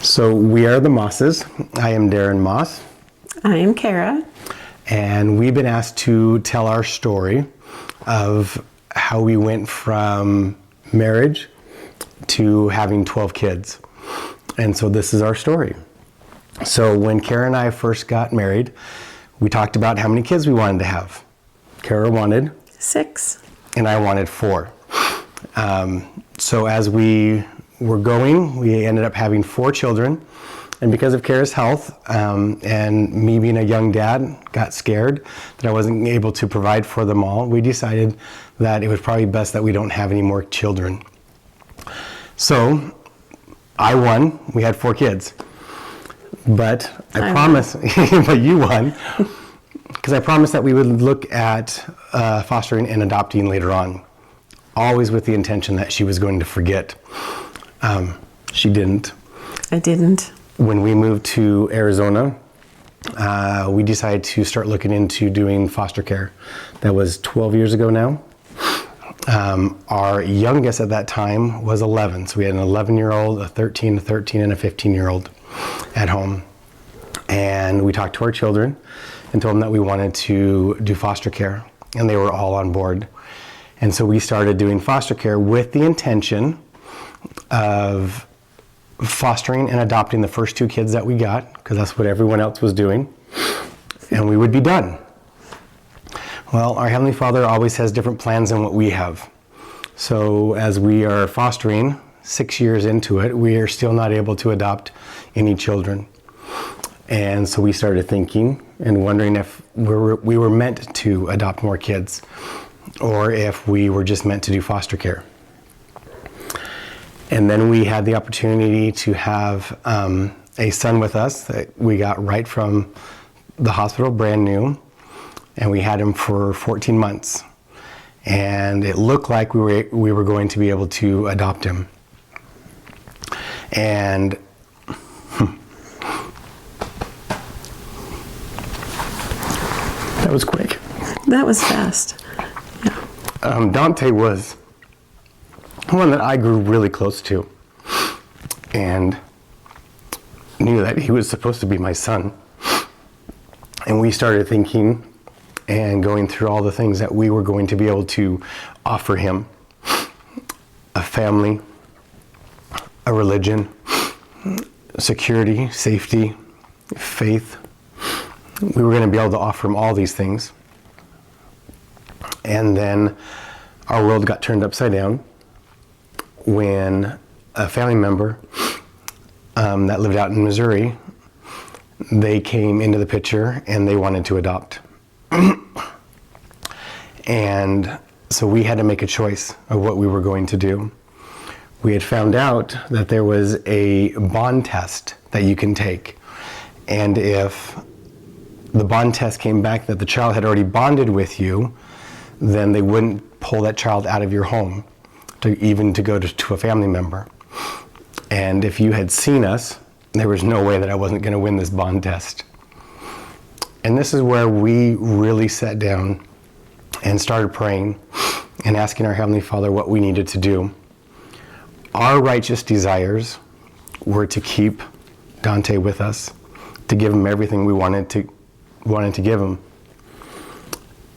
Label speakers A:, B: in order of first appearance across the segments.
A: So we are the Mosses. I am Darin Moss.
B: I am Kara.
A: And we've been asked to tell our story of how we went from marriage to having 12 kids. And so this is our story. So when Kara and I first got married, we talked about how many kids we wanted to have. Kara wanted
B: 6.
A: and I wanted 4. So as we were going, we ended up having 4 children. And because of Kara's health and me being a young dad, got scared that I wasn't able to provide for them all, we decided that it was probably best that we don't have any more children. So I won. We had 4 kids. But I promised, but you won, because I promised that we would look at fostering and adopting later on, always with the intention that she was going to forget. She didn't.
B: I didn't.
A: When we moved to Arizona, we decided to start looking into doing foster care. That was 12 years ago now. Our youngest at that time was 11. So we had an 11-year-old, a 13, and a 15-year-old at home. And we talked to our children and told them that we wanted to do foster care. And they were all on board. And so we started doing foster care with the intention of fostering and adopting the first 2 kids that we got, because that's what everyone else was doing, and we would be done. Well, our Heavenly Father always has different plans than what we have. So as we are fostering, 6 years into it, we are still not able to adopt any children. And so we started thinking and wondering if we were meant to adopt more kids, or if we were just meant to do foster care. And then we had the opportunity to have a son with us that we got right from the hospital, brand new, and we had him for 14 months. And it looked like we were going to be able to adopt him. And that was quick.
B: That was fast. Yeah.
A: Dante was one that I grew really close to and knew that he was supposed to be my son. And we started thinking and going through all the things that we were going to be able to offer him: a family, a religion, security, safety, faith. We were going to be able to offer him all these things. And then our world got turned upside down when a family member that lived out in Missouri, they came into the picture and they wanted to adopt. And so we had to make a choice of what we were going to do. We had found out that there was a bond test that you can take. And if the bond test came back that the child had already bonded with you, then they wouldn't pull that child out of your home to go to a family member. And if you had seen us, there was no way that I wasn't going to win this bond test. And this is where we really sat down and started praying and asking our Heavenly Father what we needed to do. Our righteous desires were to keep Dante with us, to give him everything we wanted to give him.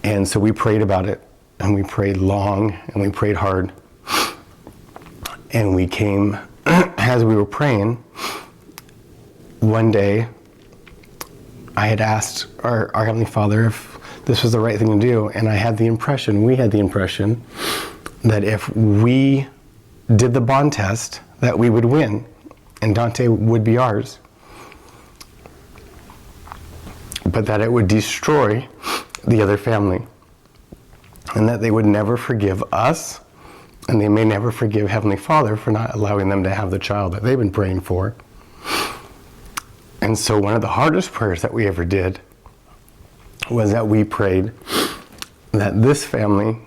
A: And so we prayed about it, and we prayed long, and we prayed hard. And we came, as we were praying, one day, I had asked our Heavenly Father if this was the right thing to do, and we had the impression, that if we did the bond test, that we would win, and Dante would be ours. But that it would destroy the other family, and that they would never forgive us, and they may never forgive Heavenly Father for not allowing them to have the child that they've been praying for. And so one of the hardest prayers that we ever did was that we prayed that this family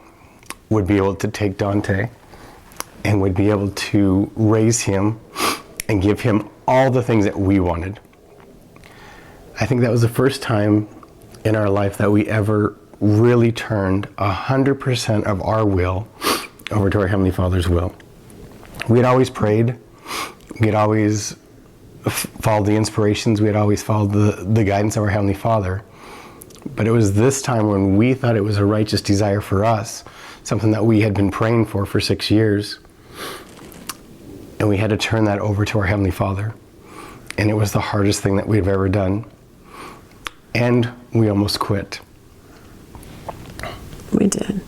A: would be able to take Dante and would be able to raise him and give him all the things that we wanted. I think that was the first time in our life that we ever really turned 100% of our will over to our Heavenly Father's will. We had always prayed, we had always followed the inspirations. We had always followed the guidance of our Heavenly Father. But it was this time when we thought it was a righteous desire for us, something that we had been praying for 6 years. And we had to turn that over to our Heavenly Father. And it was the hardest thing that we've ever done. And we almost quit.
B: We did.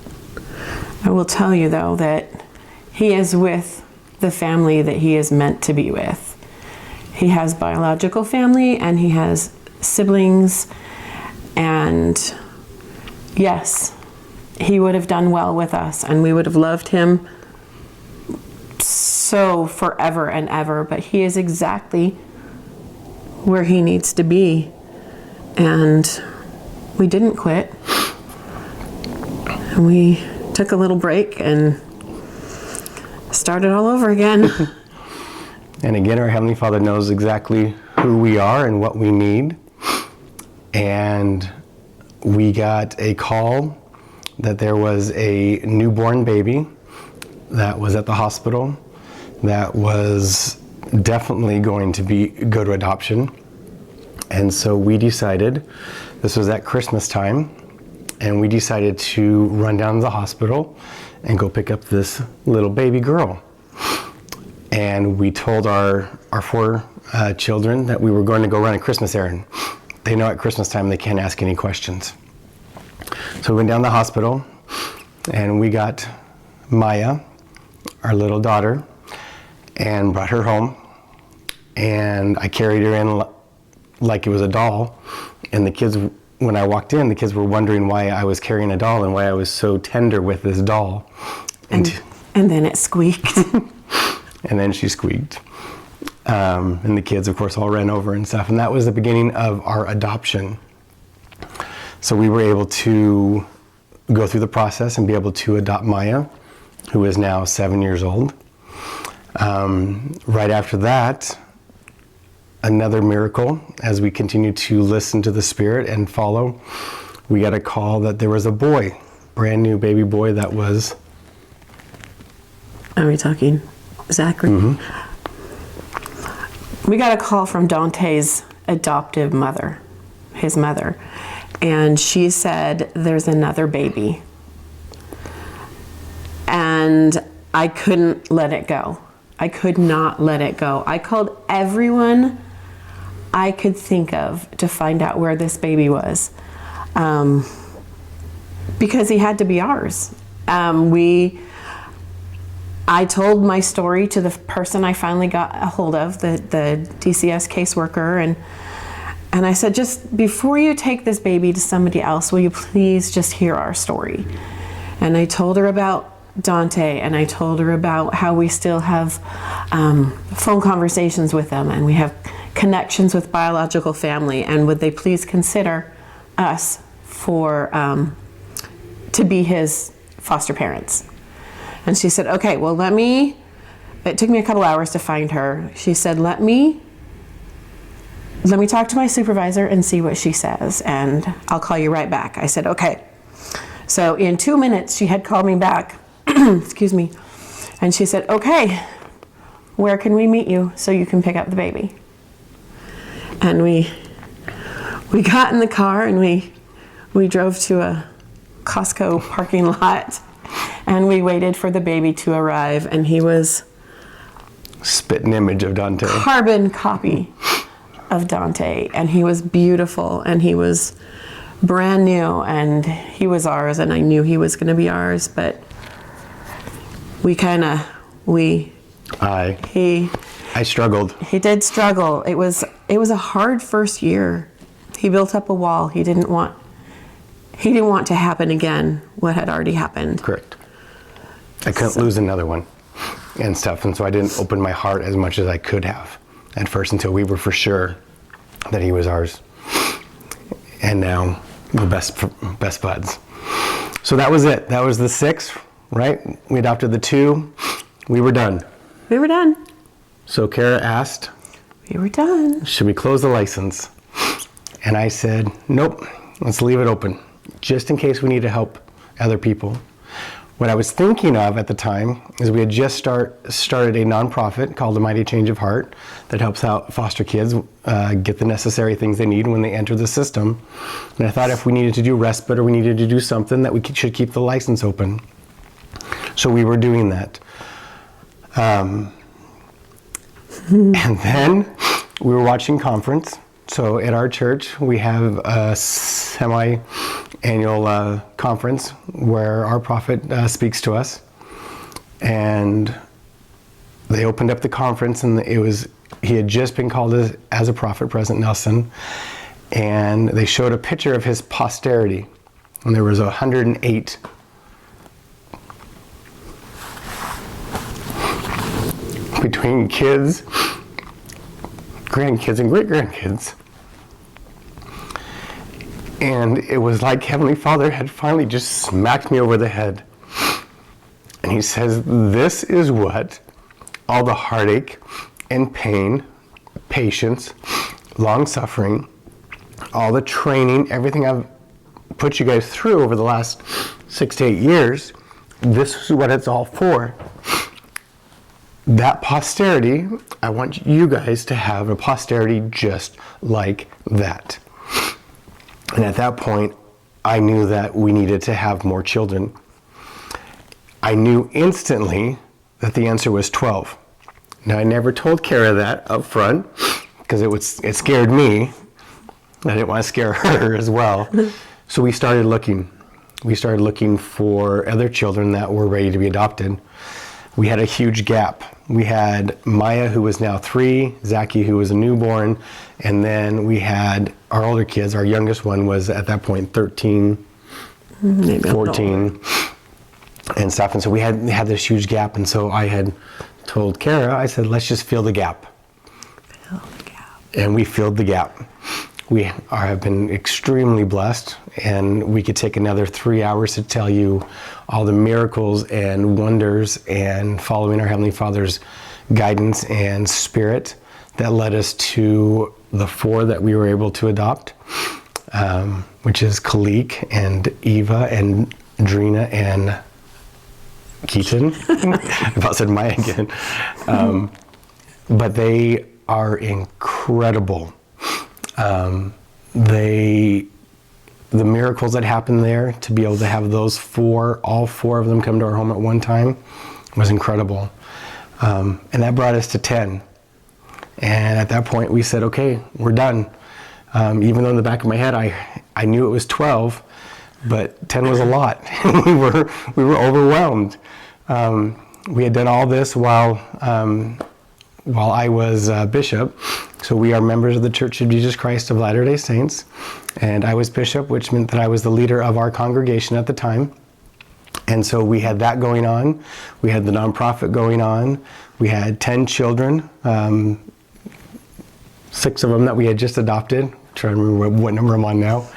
B: I will tell you, though, that he is with the family that he is meant to be with. He has biological family and he has siblings. And yes, he would have done well with us and we would have loved him so forever and ever. But he is exactly where he needs to be. And we didn't quit. And we took a little break and started all over again.
A: And again, our Heavenly Father knows exactly who we are and what we need. And we got a call that there was a newborn baby that was at the hospital that was definitely going to go to adoption. And so we decided, this was at Christmas time, and we decided to run down to the hospital and go pick up this little baby girl. And we told our 4 children that we were going to go run a Christmas errand. They know at Christmas time they can't ask any questions. So we went down to the hospital and we got Maya, our little daughter, and brought her home. And I carried her in like it was a doll. And the kids, when I walked in, the kids were wondering why I was carrying a doll and why I was so tender with this doll.
B: And then it squeaked.
A: And then she squeaked. And the kids, of course, all ran over and stuff. And that was the beginning of our adoption. So we were able to go through the process and be able to adopt Maya, who is now 7 years old. Right after that, another miracle, as we continue to listen to the Spirit and follow, we got a call that there was a boy, brand new baby boy that was...
B: Are we talking Zachary?
A: Mm-hmm.
B: We got a call from Dante's adoptive mother, his mother, and she said, there's another baby. And I couldn't let it go. I could not let it go. I called everyone I could think of to find out where this baby was, because he had to be ours. I told my story to the person I finally got a hold of, the DCS caseworker, and I said, just before you take this baby to somebody else, will you please just hear our story? And I told her about Dante, and I told her about how we still have phone conversations with them, and we have connections with biological family, and would they please consider us to be his foster parents. And she said, okay, well, it took me a couple hours to find her. She said, let me talk to my supervisor and see what she says, and I'll call you right back. I said, okay. So in 2 minutes, she had called me back, excuse me, and she said, okay, where can we meet you so you can pick up the baby? And we got in the car and we drove to a Costco parking lot, and we waited for the baby to arrive, and he was
A: spitting image of Dante.
B: Carbon copy of Dante, and he was beautiful, and he was brand new, and he was ours, and I knew he was going to be ours, but
A: I struggled.
B: He did struggle. It was a hard first year. He built up a wall. He didn't want to happen again what had already happened.
A: Correct. I couldn't lose another one and stuff, and so I didn't open my heart as much as I could have at first until we were for sure that he was ours. And now we're best buds. So that was it. That was the 6, right? We adopted the 2. We were done.
B: We were done.
A: So Kara asked,
B: we were done.
A: Should we close the license? And I said, nope, let's leave it open. Just in case we need to help other people. What I was thinking of at the time is we had just started a nonprofit called The Mighty Change of Heart that helps out foster kids get the necessary things they need when they enter the system. And I thought if we needed to do respite or we needed to do something, that we should keep the license open. So we were doing that. And then we were watching conference. So at our church, we have a semi-annual conference where our prophet speaks to us. And they opened up the conference, and he had just been called as a prophet, President Nelson. And they showed a picture of his posterity. And there was 108 between kids, grandkids, and great-grandkids. And it was like Heavenly Father had finally just smacked me over the head. And he says, this is what all the heartache and pain, patience, long-suffering, all the training, everything I've put you guys through over the last 6 to 8 years, this is what it's all for. That posterity, I want you guys to have a posterity just like that. And at that point, I knew that we needed to have more children. I knew instantly that the answer was 12. Now, I never told Kara that up front because it scared me. I didn't want to scare her as well. So we started looking. We started looking for other children that were ready to be adopted. We had a huge gap. We had Maya, who was now 3, Zachy, who was a newborn, and then we had our older kids. Our youngest one was at that point 13, maybe 14, and stuff. And so we had this huge gap. And so I had told Kara, I said, let's just fill the gap.
B: Fill the gap.
A: And we filled the gap. We have been extremely blessed, and we could take another 3 hours to tell you all the miracles and wonders and following our Heavenly Father's guidance and spirit that led us to the 4 that we were able to adopt, which is Kalik and Eva and Drina and Keaton. I about said Maya again. But they are incredible. The miracles that happened there, to be able to have those 4, all 4 of them come to our home at one time, was incredible. And that brought us to 10. And at that point we said, okay, we're done. Even though in the back of my head I knew it was 12, but 10 was a lot. we were overwhelmed. We had done all this while I was bishop. So we are members of the Church of Jesus Christ of Latter-day Saints, and I was bishop, which meant that I was the leader of our congregation at the time. And so we had that going on. We had the nonprofit going on. We had 10 children, 6 of them that we had just adopted. I'm trying to remember what number I'm on now.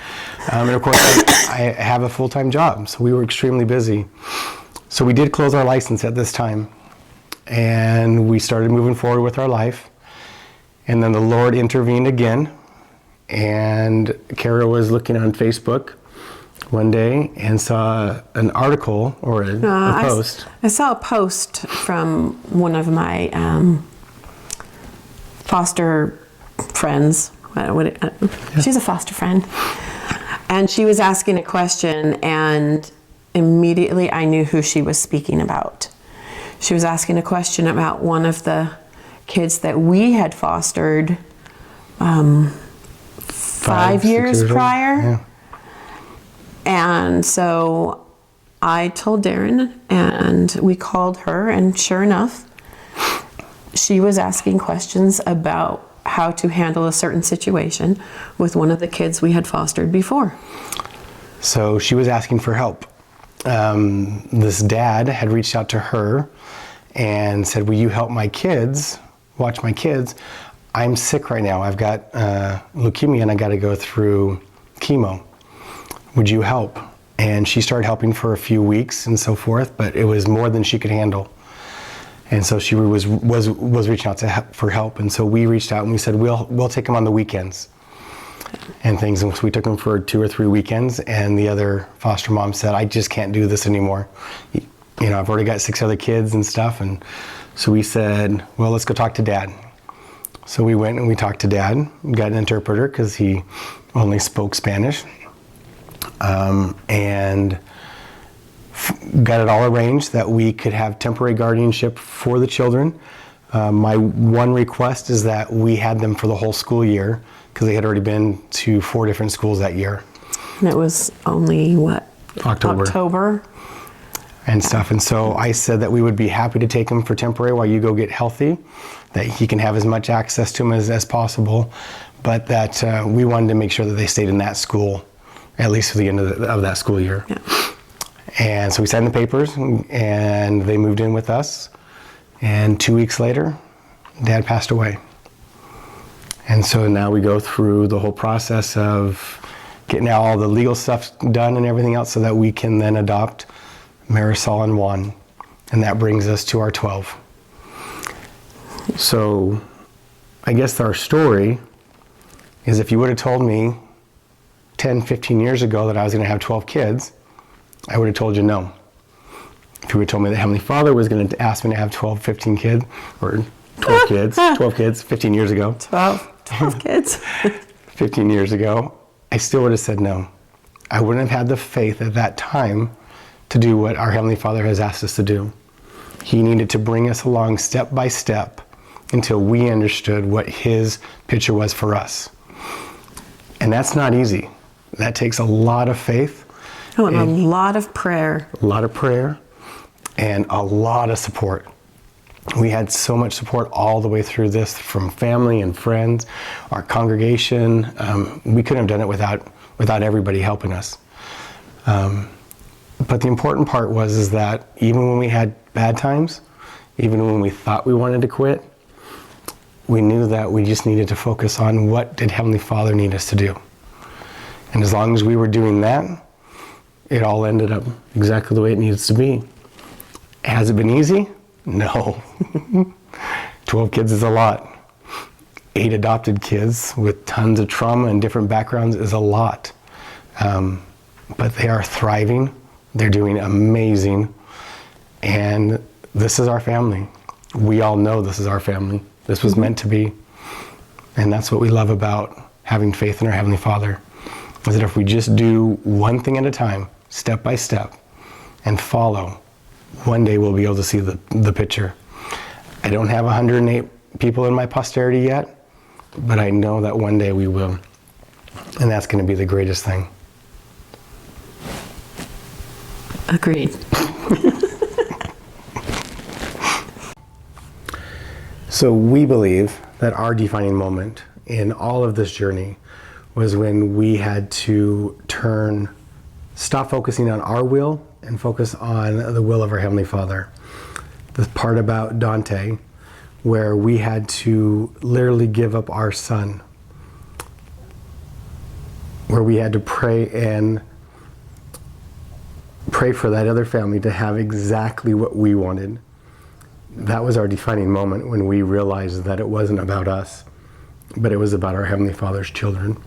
A: And of course, I have a full-time job, so we were extremely busy. So we did close our license at this time, and we started moving forward with our life. And then the Lord intervened again, and Kara was looking on Facebook one day and saw an article or a post.
B: I saw a post from one of my foster friends. She's a foster friend. And she was asking a question, and immediately I knew who she was speaking about. She was asking a question about one of the kids that we had fostered 5 years prior.
A: Yeah.
B: And so I told Darin, and we called her, and sure enough, she was asking questions about how to handle a certain situation with one of the kids we had fostered before.
A: So she was asking for help. This dad had reached out to her and said, will you help my kids, watch my kids? I'm sick right now. I've got leukemia and I got to go through chemo. Would you help? And she started helping for a few weeks and so forth, but it was more than she could handle. And so she was reaching out for help. And so we reached out and we said, we'll take them on the weekends and things. And so we took them for 2 or 3 weekends, and the other foster mom said, I just can't do this anymore. I've already got 6 other kids and stuff. And so we said, well, let's go talk to Dad. So we went and we talked to Dad, got an interpreter because he only spoke Spanish, and got it all arranged that we could have temporary guardianship for the children. My one request is that we had them for the whole school year because they had already been to 4 different schools that year.
B: And it was only, what? October.
A: And stuff. And so I said that we would be happy to take him for temporary while you go get healthy, that he can have as much access to him as possible, but that we wanted to make sure that they stayed in that school, at least for the end of that school year.
B: Yeah.
A: And so we signed the papers and they moved in with us. And 2 weeks later, Dad passed away. And so now we go through the whole process of getting all the legal stuff done and everything else so that we can then adopt Marisol and Juan, and that brings us to our 12. So I guess our story is, if you would have told me 10, 15 years ago that I was going to have 12 kids, I would have told you no. If you would have told me that Heavenly Father was going to ask me to have 12, 15 kids, or 12 kids 15 years ago.
B: 12 kids.
A: 15 years ago, I still would have said no. I wouldn't have had the faith at that time to do what our Heavenly Father has asked us to do. He needed to bring us along step by step until we understood what His picture was for us. And that's not easy. That takes a lot of faith.
B: Oh, and a lot of prayer.
A: A lot of prayer and a lot of support. We had so much support all the way through this from family and friends, our congregation. We couldn't have done it without everybody helping us. But the important part is that even when we had bad times, even when we thought we wanted to quit, we knew that we just needed to focus on what did Heavenly Father need us to do. And as long as we were doing that, it all ended up exactly the way it needs to be. Has it been easy? No. 12 kids is a lot. 8 adopted kids with tons of trauma and different backgrounds is a lot. But they are thriving. They're doing amazing. And this is our family. We all know this is our family. This was meant to be. And that's what we love about having faith in our Heavenly Father, is that if we just do one thing at a time, step by step, and follow, one day we'll be able to see the picture. I don't have 108 people in my posterity yet, but I know that one day we will. And that's going to be the greatest thing.
B: Agreed.
A: So we believe that our defining moment in all of this journey was when we had to stop focusing on our will and focus on the will of our Heavenly Father. The part about Dante, where we had to literally give up our son, where we had to pray for that other family to have exactly what we wanted. That was our defining moment when we realized that it wasn't about us, but it was about our Heavenly Father's children.